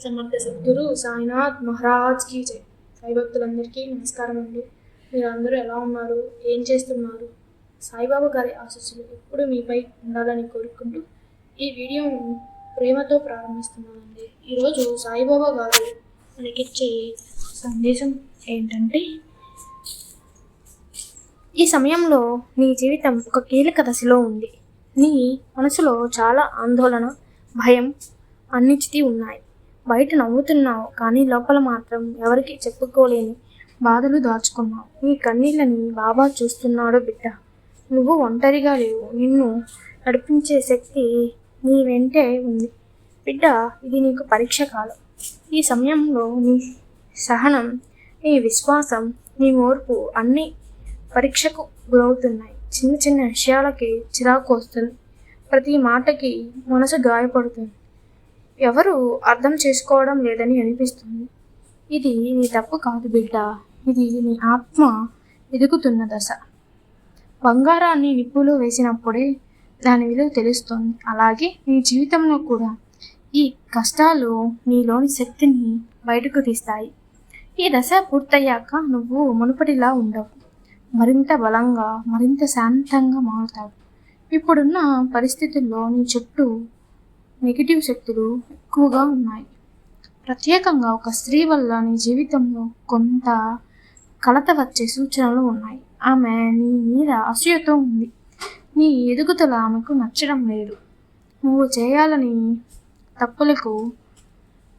సమర్థ సద్గురు సాయినాథ్ మహారాజ్కి జై. సాయి భక్తులందరికీ నమస్కారం అండి. మీరందరూ ఎలా ఉన్నారు, ఏం చేస్తున్నారు? సాయిబాబా గారి ఆశీస్సులు ఎప్పుడు మీపై ఉండాలని కోరుకుంటూ ఈ వీడియోను ప్రేమతో ప్రారంభిస్తున్నానండి. ఈరోజు సాయిబాబా గారు మనకిచ్చే సందేశం ఏంటంటే, ఈ సమయంలో నీ జీవితం ఒక కీలక దశలో ఉంది. నీ మనసులో చాలా ఆందోళన, భయం, అనిశ్చితి ఉన్నాయి. బయట నవ్వుతున్నావు, కానీ లోపల మాత్రం ఎవరికి చెప్పుకోలేని బాధలు దాచుకున్నావు. నీ కన్నీళ్ళని బాబా చూస్తున్నాడు బిడ్డ. నువ్వు ఒంటరిగా లేవు. నిన్ను నడిపించే శక్తి నీ వెంటే ఉంది బిడ్డ. ఇది నీకు పరీక్ష కాలం. ఈ సమయంలో నీ సహనం, నీ విశ్వాసం, నీ ఓర్పు అన్నీ పరీక్షకు గురవుతున్నాయి. చిన్న చిన్న విషయాలకి చిరాకు వస్తుంది. ప్రతి మాటకి మనసు గాయపడుతుంది. ఎవరు అర్థం చేసుకోవడం లేదని అనిపిస్తుంది. ఇది నీ తప్పు కాదు బిడ్డ. ఇది నీ ఆత్మ ఎదుగుతున్న దశ. బంగారాన్ని నిప్పులో వేసినప్పుడే దాని విలువ తెలుస్తుంది. అలాగే నీ జీవితంలో కూడా ఈ కష్టాలు నీలోని శక్తిని బయటకు తీస్తాయి. ఈ దశ పూర్తయ్యాక నువ్వు మునుపటిలా ఉండవు. మరింత బలంగా, మరింత శాంతంగా మారుతావు. ఇప్పుడున్న పరిస్థితుల్లో నీ చుట్టూ నెగిటివ్ శక్తులు ఎక్కువగా ఉన్నాయి. ప్రత్యేకంగా ఒక స్త్రీ వల్ల నీ జీవితంలో కొంత కలత వచ్చే సూచనలు ఉన్నాయి. ఆమె నీ మీద అసూయతో ఉంది. నీ ఎదుగుదల ఆమెకు నచ్చడం లేదు. నువ్వు చేయాలని తప్పులకు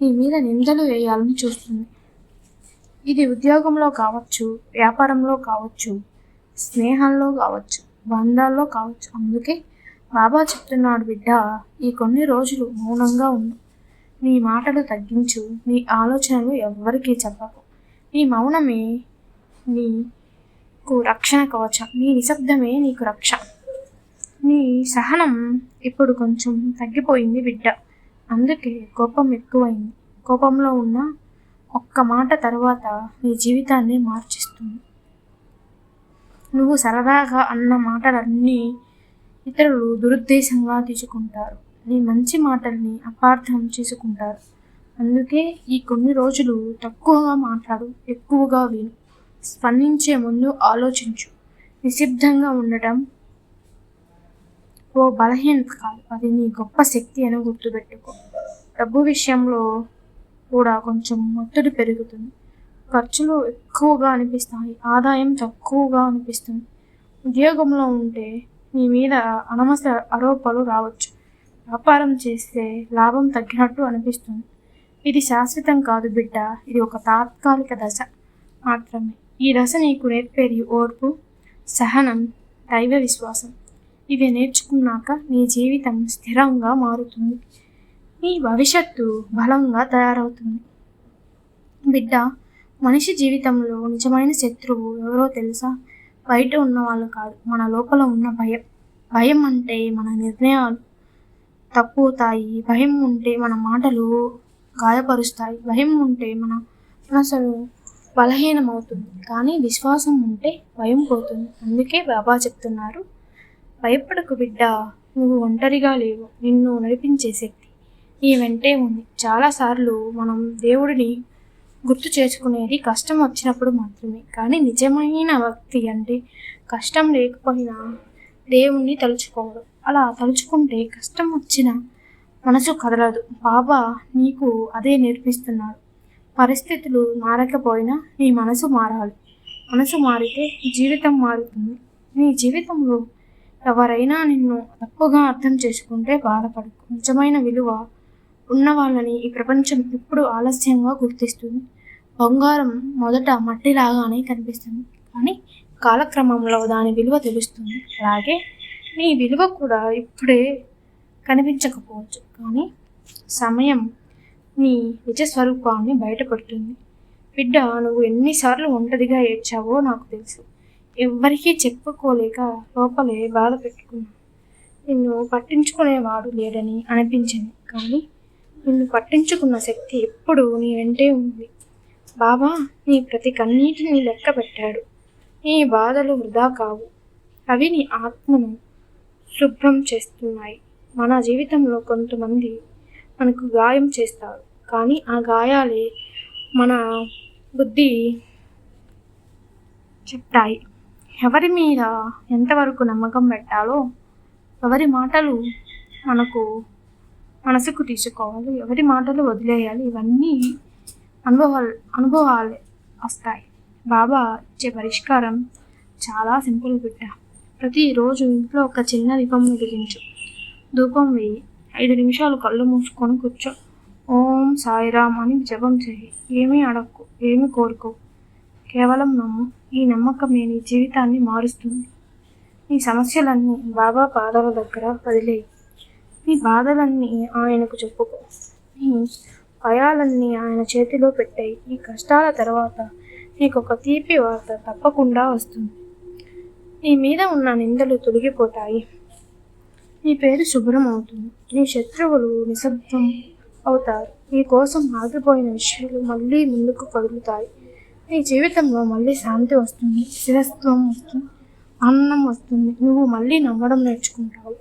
నీ మీద నిందలు వేయాలని చూస్తుంది. ఇది ఉద్యోగంలో కావచ్చు, వ్యాపారంలో కావచ్చు, స్నేహంలో కావచ్చు, బంధాల్లో కావచ్చు. అందుకే బాబా చెప్తున్నాడు బిడ్డ, ఈ కొన్ని రోజులు మౌనంగా ఉండు. నీ మాటలు తగ్గించు. నీ ఆలోచనలు ఎవ్వరికీ చెప్పకు. నీ మౌనమే నీకు రక్షణ కవచం. నీ నిశ్శబ్దమే నీకు రక్ష. నీ సహనం ఇప్పుడు కొంచెం తగ్గిపోయింది బిడ్డ. అందుకే కోపం ఎక్కువైంది. కోపంలో ఉన్న ఒక్క మాట తర్వాత నీ జీవితాన్ని మార్చేస్తుంది. నువ్వు సరదాగా అన్న మాటలన్నీ ఇతరులు దురుద్దేశంగా తీసుకుంటారు. నీ మంచి మాటల్ని అపార్థం చేసుకుంటారు. అందుకే ఈ కొన్ని రోజులు తక్కువగా మాట్లాడు, ఎక్కువగా విను. స్పందించే ముందు ఆలోచించు. నిశ్శబ్దంగా ఉండటం ఓ బలహీనత కాదు, అది నీ గొప్ప శక్తి అని గుర్తుపెట్టుకో. డబ్బు విషయంలో కూడా కొంచెం ఒత్తిడి పెరుగుతుంది. ఖర్చులు ఎక్కువగా అనిపిస్తాయి, ఆదాయం తక్కువగా అనిపిస్తుంది. ఉద్యోగంలో ఉంటే నీ మీద అనవసర ఆరోపణలు రావచ్చు. వ్యాపారం చేస్తే లాభం తగ్గినట్టు అనిపిస్తుంది. ఇది శాశ్వతం కాదు బిడ్డ. ఇది ఒక తాత్కాలిక దశ మాత్రమే. ఈ దశ నీకు నేర్పేది ఓర్పు, సహనం, దైవ విశ్వాసం. ఇవి నేర్చుకున్నాక నీ జీవితం స్థిరంగా మారుతుంది. నీ భవిష్యత్తు బలంగా తయారవుతుంది బిడ్డ. మనిషి జీవితంలో నిజమైన శత్రువు ఎవరో తెలుసా? బయట ఉన్న వాళ్ళు కాదు, మన లోపల ఉన్న భయం. భయం అంటే మన నిర్ణయాలు తప్పుతాయి. భయం ఉంటే మన మాటలు గాయపరుస్తాయి. భయం ఉంటే మన మనసు బలహీనమవుతుంది. కానీ విశ్వాసం ఉంటే భయం పోతుంది. అందుకే బాబా చెప్తున్నారు, భయపడకు బిడ్డ. నువ్వు ఒంటరిగా లేవు. నిన్ను నడిపించే శక్తి నీ వెంటే ఉంది. చాలాసార్లు మనం దేవుడిని గుర్తు చేసుకునేది కష్టం వచ్చినప్పుడు మాత్రమే. కానీ నిజమైన భక్తి అంటే కష్టం లేకపోయినా దేవుణ్ణి తలుచుకోవడం. అలా తలుచుకుంటే కష్టం వచ్చిన మనసు కదలదు. బాబా నీకు అదే నేర్పిస్తున్నాడు. పరిస్థితులు మారకపోయినా నీ మనసు మారాలి. మనసు మారితే జీవితం మారుతుంది. నీ జీవితంలో ఎవరైనా నిన్ను తప్పుగా అర్థం చేసుకుంటే బాధపడకు. నిజమైన విలువ ఉన్న వాళ్ళని ఈ ప్రపంచం ఎప్పుడు ఆలస్యంగా గుర్తిస్తుంది. బంగారం మొదట మట్టిలాగానే కనిపిస్తుంది, కానీ కాలక్రమంలో దాని విలువ తెలుస్తుంది. అలాగే నీ విలువ కూడా ఇప్పుడే కనిపించకపోవచ్చు, కానీ సమయం నీ నిజ స్వరూపాన్ని బయటపడుతుంది బిడ్డ. నువ్వు ఎన్నిసార్లు ఒంటరిగా ఏడ్చావో నాకు తెలుసు. ఎవ్వరికీ చెప్పుకోలేక లోపలే బాధ పెట్టుకున్నావు. నిన్ను పట్టించుకునేవాడు లేడని అనిపించింది, కానీ నిన్ను పట్టించుకున్న శక్తి ఎప్పుడు నీ వెంటే ఉంది. బాబా నీ ప్రతి కన్నీటిని లెక్క పెట్టాడు. నీ బాధలు వృధా కావు. అవి నీ ఆత్మను శుభ్రం చేస్తున్నాయి. మన జీవితంలో కొంతమంది మనకు గాయం చేస్తారు, కానీ ఆ గాయాలే మన బుద్ధి చెప్తాయి. ఎవరి మీద ఎంతవరకు నమ్మకం పెట్టాలో, ఎవరి మాటలు మనసుకు తీసుకోవాలి, ఎవరి మాటలు వదిలేయాలి, ఇవన్నీ అనుభవాలే వస్తాయి. బాబా ఇచ్చే పరిష్కారం చాలా సింపుల్ బిడ్డ. ప్రతిరోజు ఇంట్లో ఒక చిన్న దీపం వెలిగించు, ధూపం వేయి, 5 నిమిషాలు కళ్ళు మూసుకొని కూర్చో, ఓం సాయిరామ్ అని జపం చేయి. ఏమీ అడక్కు, ఏమీ కోరుకో, కేవలం నమ్ము. ఈ నమ్మకమే నీ జీవితాన్ని మారుస్తుంది. నీ సమస్యలన్నీ బాబా పాదాల దగ్గర వదిలేయి. నీ బాధలన్నీ ఆయనకు చెప్పుకో, నీ భయాలన్నీ ఆయన చేతిలో పెట్టాయి. ఈ కష్టాల తర్వాత నీకొక తీపి వార్త తప్పకుండా వస్తుంది. నీ మీద ఉన్న నిందలు తొలగిపోతాయి, నీ పేరు శుభ్రం అవుతుంది, నీ శత్రువులు నిశ్శబ్దం అవుతారు, నీ కోసం ఆగిపోయిన విషయాలు మళ్ళీ ముందుకు కదులుతాయి. నీ జీవితంలో మళ్ళీ శాంతి వస్తుంది, స్థిరత్వం వస్తుంది, ఆనందం వస్తుంది. నువ్వు మళ్ళీ నమ్మడం నేర్చుకుంటావు,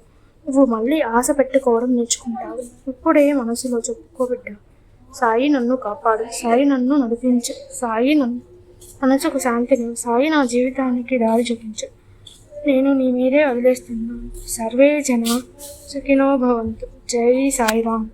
నువ్వు మళ్ళీ ఆశ పెట్టుకోవడం నేర్చుకుంటావు. ఇప్పుడే మనసులో చెప్పుకోబిడ్డా, సాయి నన్ను కాపాడు, సాయి నన్ను నడిపించు, సాయి నన్ను మనసుకు శాంతిని, సాయి నా జీవితానికి దారి చూపించు. నేను నీ మీదే వదిలేస్తున్నాను. సర్వే జన సుఖినో భవంతు. జై సాయిరామ్.